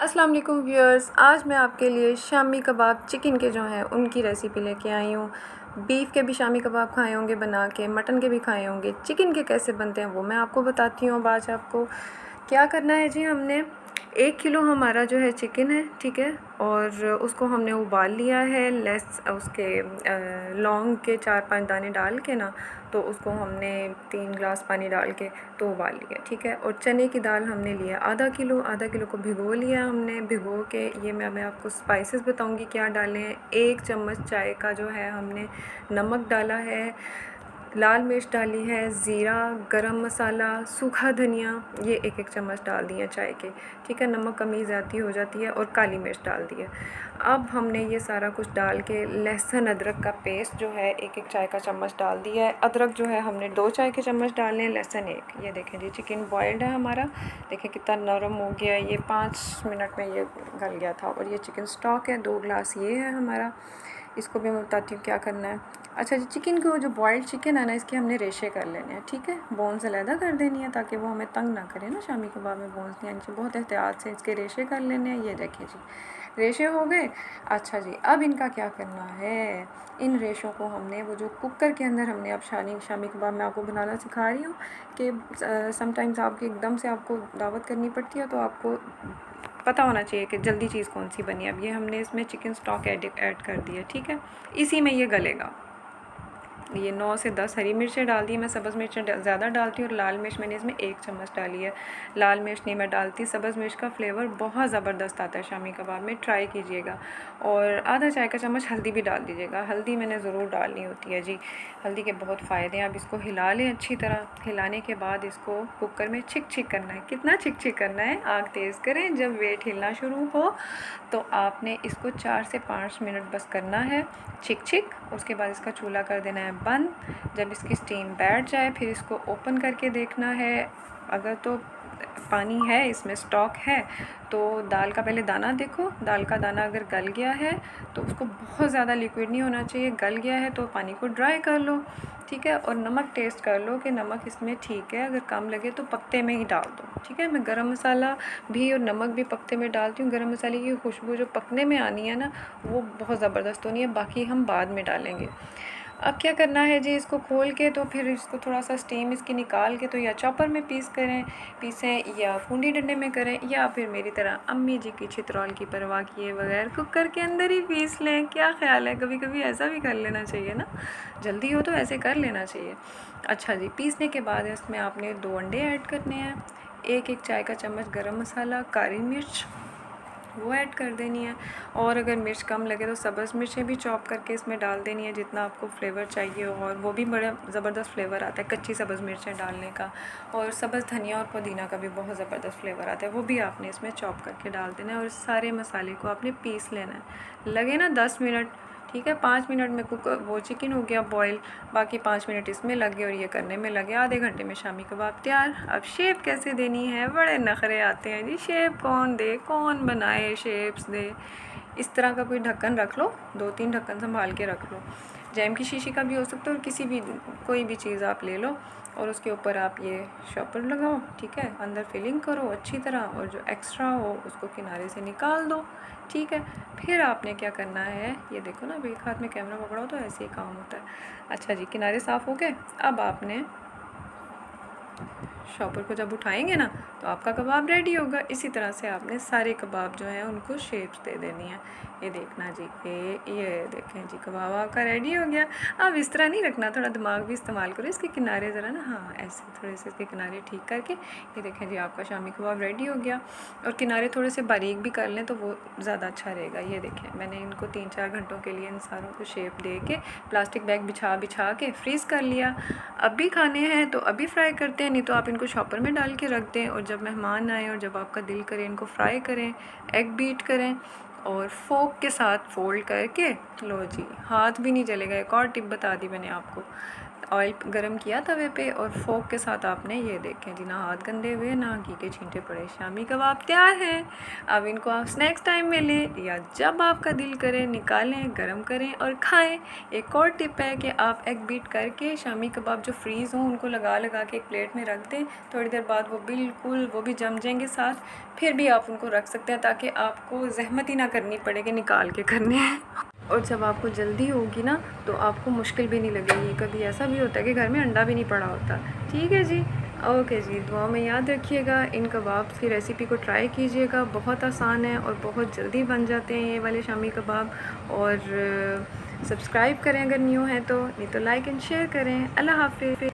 अस्सलाम वालेकुम व्यूअर्स, आज मैं आपके लिए शामी कबाब चिकन के जो हैं उनकी रेसिपी लेके आई हूँ। बीफ के भी शामी कबाब खाए होंगे बना के, मटन के भी खाए होंगे, चिकन के कैसे बनते हैं वो मैं आपको बताती हूँ। अब आज आपको क्या करना है जी, हमने 1 किलो हमारा जो है चिकन है, ठीक है, और उसको हमने उबाल लिया है। लेस उसके लौंग के 4-5 दाने डाल के ना, तो उसको हमने 3 ग्लास पानी डाल के तो उबाल लिया, ठीक है। और चने की दाल हमने लिया आधा किलो को भिगो लिया हमने। भिगो के ये मैं आपको स्पाइसेस बताऊंगी क्या डालें। 1 चम्मच चाय का जो है हमने नमक डाला है, लाल मिर्च डाली है, ज़ीरा, गरम मसाला, सूखा धनिया, ये 1-1 चम्मच डाल दिए चाय के, ठीक है। नमक कमी ज़्यादा हो जाती है, और काली मिर्च डाल दी है। अब हमने ये सारा कुछ डाल के लहसुन अदरक का पेस्ट जो है 1-1 चाय का चम्मच डाल दिया है। अदरक जो है हमने 2 चाय के चम्मच डालने हैं, लहसुन 1। ये देखें जी, चिकन बॉयल्ड है हमारा, देखें कितना नरम हो गया है। ये 5 मिनट में ये गल गया था। और ये चिकन स्टॉक है, 2 ग्लास ये है हमारा। इसको भी मैं बताती हूँ क्या करना है। अच्छा जी, चिकन को जो बॉयल्ड चिकन है ना, इसके हमने रेशे कर लेने हैं, ठीक है। बोन्स अलहदा कर देनी है ताकि वो हमें तंग ना करे ना, शामी कबाब में बोन्स नहीं आनी चाहिए। बहुत एहतियात से इसके रेशे कर लेने हैं। ये देखिए जी, रेशे हो गए। अच्छा जी, अब इनका क्या करना है, इन रेशों को हमने वो जो कुकर के अंदर हमने, अब शामी कबाब मैं आपको बनाना सिखा रही हूँ कि समटाइम्स आपकी एकदम से आपको दावत करनी पड़ती है, तो आपको पता होना चाहिए कि जल्दी चीज़ कौन सी बनी। अब ये हमने इसमें चिकन स्टॉक ऐड कर दिया, ठीक है। इसी में ये गलेगा। ये 9 से 10 हरी मिर्चें डाल दी मैं, सब्ज़ मिर्चें ज़्यादा डालती हूँ, और लाल मिर्च मैंने इसमें 1 चम्मच डाली है। लाल मिर्च नहीं मैं डालती, सब्ज़ मिर्च का फ्लेवर बहुत ज़बरदस्त आता है शामी कबाब में, ट्राई कीजिएगा। और आधा चाय का चम्मच हल्दी भी डाल दीजिएगा, हल्दी मैंने ज़रूर डालनी होती है जी, हल्दी के बहुत फ़ायदे हैं। अब इसको हिला लें अच्छी तरह। हिलाने के बाद इसको कुकर में छिक छिक करना है। कितना छिक छिक करना है, आग तेज़ करें, जब वेट हिलना शुरू हो तो आपने इसको 4 से 5 मिनट बस करना है, छिक छिक। उसके बाद इसका चूल्हा कर देना है बंद। जब इसकी स्टीम बैठ जाए फिर इसको ओपन करके देखना है। अगर तो पानी है इसमें, स्टॉक है, तो दाल का पहले दाना देखो। दाल का दाना अगर गल गया है तो उसको बहुत ज़्यादा लिक्विड नहीं होना चाहिए, गल गया है तो पानी को ड्राई कर लो, ठीक है। और नमक टेस्ट कर लो कि नमक इसमें ठीक है, अगर कम लगे तो पत्ते में ही डाल दो, ठीक है। मैं गरम मसाला भी और नमक भी पत्ते में डालती हूँ। गरम मसाले की खुशबू जो पकने में आनी है ना, वो बहुत ज़बरदस्त होनी है, बाकी हम बाद में डालेंगे। अब क्या करना है जी, इसको खोल के तो फिर इसको थोड़ा सा स्टीम इसकी निकाल के, तो या चॉपर में पीसें, या फूंडी डंडे में करें, या फिर मेरी तरह अम्मी जी की छितरौल की परवाह किए बगैर कुकर के अंदर ही पीस लें। क्या ख्याल है, कभी कभी ऐसा भी कर लेना चाहिए ना, जल्दी हो तो ऐसे कर लेना चाहिए। अच्छा जी, पीसने के बाद इसमें आपने 2 अंडे ऐड करने हैं, 1-1 चाय का चम्मच गरम मसाला, काली मिर्च वो ऐड कर देनी है। और अगर मिर्च कम लगे तो सब्ज़ मिर्चें भी चॉप करके इसमें डाल देनी है, जितना आपको फ्लेवर चाहिए, और वो भी बड़ा ज़बरदस्त फ्लेवर आता है कच्ची सब्ज़ मिर्चें डालने का। और सब्ज़ धनिया और पुदीना का भी बहुत ज़बरदस्त फ्लेवर आता है, वो भी आपने इसमें चॉप करके डाल देना है। और सारे मसाले को आपने पीस लेना है। लगे ना 10 मिनट, ठीक है। 5 मिनट में वो चिकन हो गया बॉयल, बाकी 5 मिनट इसमें लगे और ये करने में लगे। आधे घंटे में शामी कबाब तैयार। अब शेप कैसे देनी है, बड़े नखरे आते हैं जी, शेप कौन दे, कौन बनाए, शेप्स दे। इस तरह का कोई ढक्कन रख लो, 2-3 ढक्कन संभाल के रख लो। जैम की शीशी का भी हो सकता है, और किसी भी कोई भी चीज़ आप ले लो, और उसके ऊपर आप ये शॉपर लगाओ, ठीक है। अंदर फिलिंग करो अच्छी तरह, और जो एक्स्ट्रा हो उसको किनारे से निकाल दो, ठीक है। फिर आपने क्या करना है, ये देखो ना, अब एक हाथ में कैमरा पकड़ा हो तो ऐसे ही काम होता है। अच्छा जी, किनारे साफ़ हो गए। अब आपने शॉपर को जब उठाएंगे ना, तो आपका कबाब रेडी होगा। इसी तरह से आपने सारे कबाब जो हैं उनको शेप्स दे देनी है। ये देखना जी, ये देखें जी, कबाब आपका रेडी हो गया। अब इस तरह नहीं रखना, थोड़ा दिमाग भी इस्तेमाल करो। इसके किनारे ज़रा ना, हाँ ऐसे थोड़े से इसके किनारे ठीक करके, ये देखें जी, आपका शामी कबाब रेडी हो गया। और किनारे थोड़े से बारीक भी कर लें तो वो ज़्यादा अच्छा रहेगा। ये देखें, मैंने इनको 3-4 घंटों के लिए इन सारों को शेप दे के प्लास्टिक बैग बिछा के फ्रीज़ कर लिया। अभी खाने हैं तो अभी फ्राई करते हैं, नहीं तो आप इनको शॉपर में डाल के रख दें, और जब मेहमान आए और जब आपका दिल करे इनको फ्राई करें, एग बीट करें, और फोक के साथ फोल्ड करके लो जी, हाथ भी नहीं जलेगा। एक और टिप बता दी मैंने आपको, ऑयल गरम किया तवे पे और फोक के साथ आपने ये देखें जी, ना हाथ गंदे हुए ना घी के छींटे पड़े, शामी कबाब तैयार हैं। अब इनको आप स्नैक्स टाइम में लें या जब आपका दिल करे निकालें, गरम करें और खाएं। एक और टिप है कि आप एग बीट करके शामी कबाब जो फ्रीज़ हों उनको लगा लगा के एक प्लेट में रख दें, थोड़ी देर बाद वो बिल्कुल वो भी जम जाएंगे साथ, फिर भी आप उनको रख सकते हैं ताकि आपको ज़हमत ही ना करनी पड़े कि निकाल के करने हैं। और जब आपको जल्दी होगी ना तो आपको मुश्किल भी नहीं लगेगी। कभी ऐसा भी होता है कि घर में अंडा भी नहीं पड़ा होता। ठीक है जी, ओके जी, दुआ में याद रखिएगा, इन कबाब्स की रेसिपी को ट्राई कीजिएगा, बहुत आसान है और बहुत जल्दी बन जाते हैं ये वाले शामी कबाब। और सब्सक्राइब करें अगर न्यू हैं तो, नहीं तो लाइक एंड शेयर करें। अल्लाह हाफ़िज़।